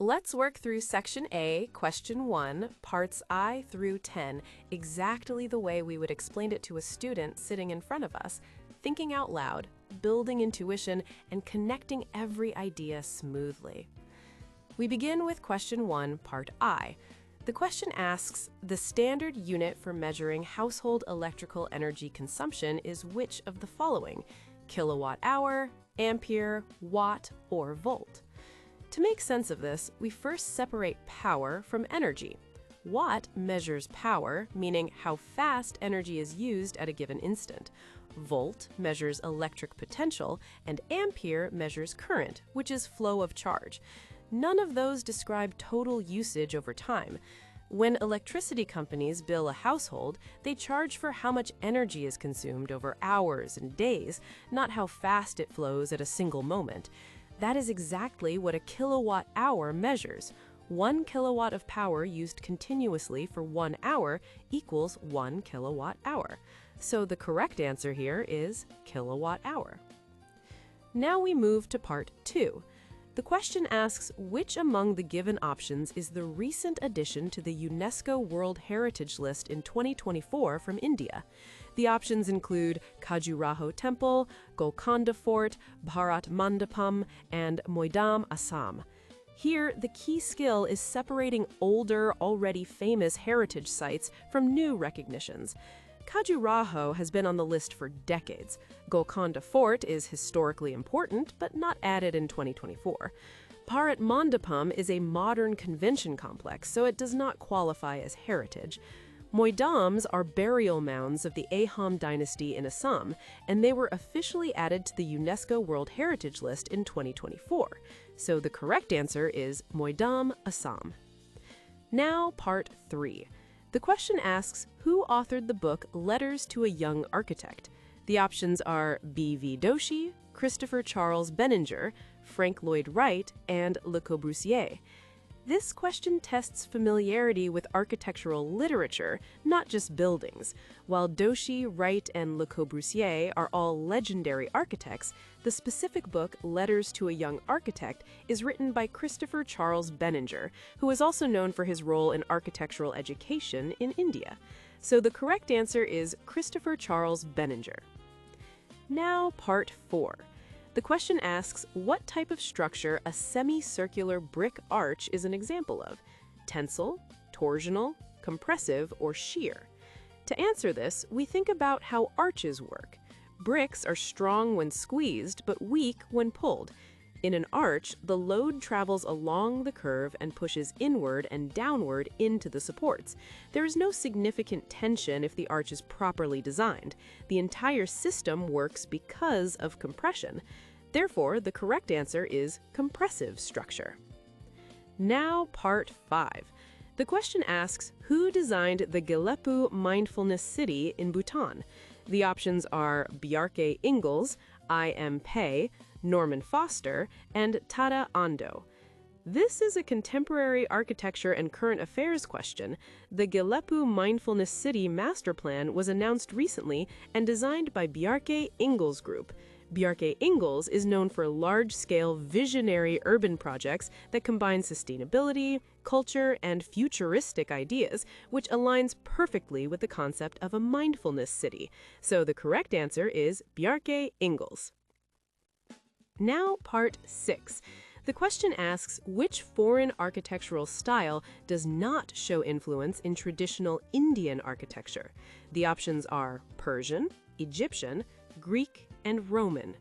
Let's work through Section A, Question 1, Parts I through 10, exactly the way we would explain it to a student sitting in front of us, thinking out loud, building intuition, and connecting every idea smoothly. We begin with Question 1, Part I. The question asks, the standard unit for measuring household electrical energy consumption is which of the following? Kilowatt hour, ampere, watt, or volt? To make sense of this, we first separate power from energy. Watt measures power, meaning how fast energy is used at a given instant. Volt measures electric potential, and ampere measures current, which is flow of charge. None of those describe total usage over time. When electricity companies bill a household, they charge for how much energy is consumed over hours and days, not how fast it flows at a single moment. That is exactly what a kilowatt hour measures. 1 kilowatt of power used continuously for 1 hour equals 1 kilowatt hour. So the correct answer here is kilowatt hour. Now we move to Part 2. The question asks which among the given options is the recent addition to the UNESCO World Heritage List in 2024 from India. The options include Khajuraho Temple, Golconda Fort, Bharat Mandapam, and Moidam, Assam. Here, the key skill is separating older, already famous heritage sites from new recognitions. Khajuraho has been on the list for decades. Golconda Fort is historically important, but not added in 2024. Bharat Mandapam is a modern convention complex, so it does not qualify as heritage. Moidams are burial mounds of the Ahom dynasty in Assam, and they were officially added to the UNESCO World Heritage List in 2024. So the correct answer is Moidam, Assam. Now, Part 3. The question asks, who authored the book Letters to a Young Architect? The options are B.V. Doshi, Christopher Charles Benninger, Frank Lloyd Wright, and Le Corbusier. This question tests familiarity with architectural literature, not just buildings. While Doshi, Wright, and Le Corbusier are all legendary architects, the specific book, Letters to a Young Architect, is written by Christopher Charles Benninger, who is also known for his role in architectural education in India. So the correct answer is Christopher Charles Benninger. Now, Part 4. The question asks what type of structure a semicircular brick arch is an example of: tensile, torsional, compressive, or shear. To answer this, we think about how arches work. Bricks are strong when squeezed, but weak when pulled. In an arch, the load travels along the curve and pushes inward and downward into the supports. There is no significant tension if the arch is properly designed. The entire system works because of compression. Therefore, the correct answer is compressive structure. Now, Part 5. The question asks, who designed the Galepu Mindfulness City in Bhutan? The options are Bjarke Ingels, I.M. Pei, Norman Foster, and Tada Ando. This is a contemporary architecture and current affairs question. The Galepu Mindfulness City Master Plan was announced recently and designed by Bjarke Ingels Group. Bjarke Ingels is known for large-scale visionary urban projects that combine sustainability, culture, and futuristic ideas, which aligns perfectly with the concept of a mindfulness city. So the correct answer is Bjarke Ingels. Now, Part 6. The question asks which foreign architectural style does not show influence in traditional Indian architecture. The options are Persian, Egyptian, Greek, and Roman.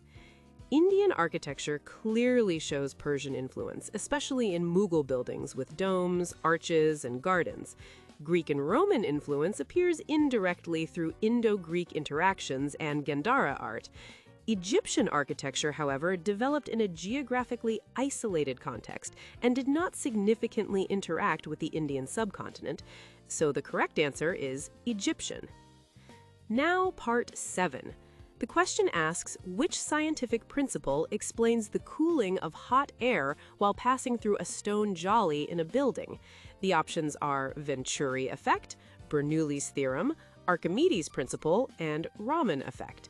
Indian architecture clearly shows Persian influence, especially in Mughal buildings with domes, arches, and gardens. Greek and Roman influence appears indirectly through Indo-Greek interactions and Gandhara art. Egyptian architecture, however, developed in a geographically isolated context and did not significantly interact with the Indian subcontinent, so the correct answer is Egyptian. Now, Part 7. The question asks which scientific principle explains the cooling of hot air while passing through a stone jolly in a building. The options are Venturi effect, Bernoulli's theorem, Archimedes principle, and Raman effect.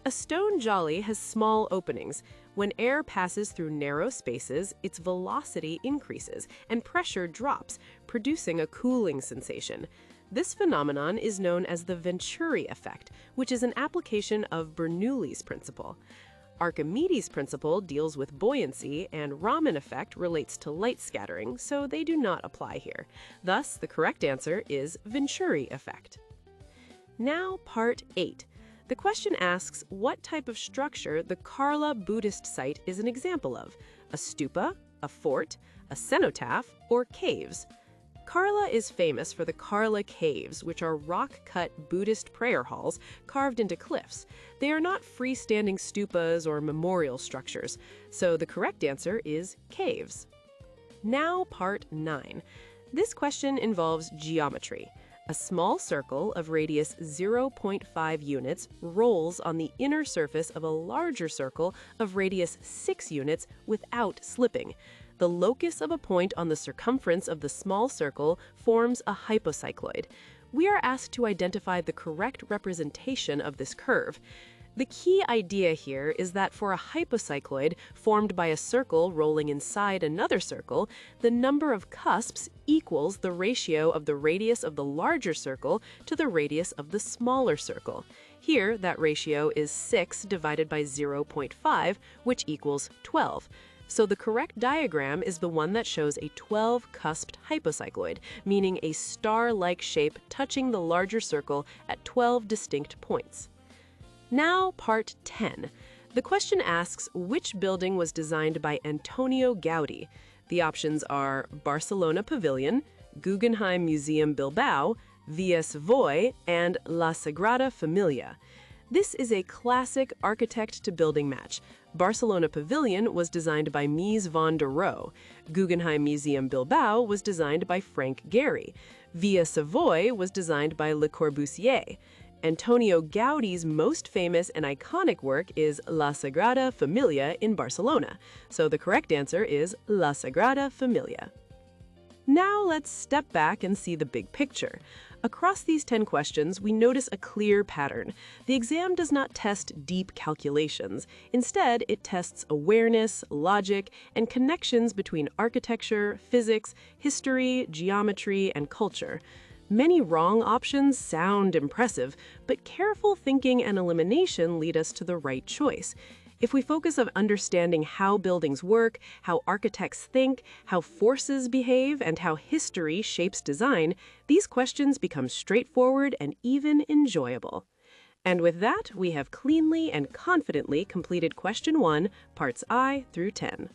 A stone jolly has small openings. When air passes through narrow spaces, its velocity increases and pressure drops, producing a cooling sensation. This phenomenon is known as the Venturi effect, which is an application of Bernoulli's principle. Archimedes' principle deals with buoyancy, and Raman effect relates to light scattering, so they do not apply here. Thus, the correct answer is Venturi effect. Now, part 8. The question asks what type of structure the Karla Buddhist site is an example of: a stupa, a fort, a cenotaph, or caves. Karla is famous for the Karla Caves, which are rock-cut Buddhist prayer halls carved into cliffs. They are not freestanding stupas or memorial structures, so the correct answer is caves. Now, part 9. This question involves geometry. A small circle of radius 0.5 units rolls on the inner surface of a larger circle of radius 6 units without slipping. The locus of a point on the circumference of the small circle forms a hypocycloid. We are asked to identify the correct representation of this curve. The key idea here is that for a hypocycloid formed by a circle rolling inside another circle, the number of cusps equals the ratio of the radius of the larger circle to the radius of the smaller circle. Here, that ratio is 6 divided by 0.5, which equals 12. So the correct diagram is the one that shows a 12-cusped hypocycloid, meaning a star-like shape touching the larger circle at 12 distinct points. Now, part 10. The question asks which building was designed by Antonio Gaudí. The options are Barcelona Pavilion, Guggenheim Museum Bilbao, Via Savoy, and La Sagrada Familia. This is a classic architect-to-building match. Barcelona Pavilion was designed by Mies van der Rohe. Guggenheim Museum Bilbao was designed by Frank Gehry. Via Savoy was designed by Le Corbusier. Antonio Gaudí's most famous and iconic work is La Sagrada Familia in Barcelona. So the correct answer is La Sagrada Familia. Now let's step back and see the big picture. Across these 10 questions, we notice a clear pattern. The exam does not test deep calculations. Instead, it tests awareness, logic, and connections between architecture, physics, history, geometry, and culture. Many wrong options sound impressive, but careful thinking and elimination lead us to the right choice. If we focus on understanding how buildings work, how architects think, how forces behave, and how history shapes design, these questions become straightforward and even enjoyable. And with that, we have cleanly and confidently completed question 1, parts I through 10.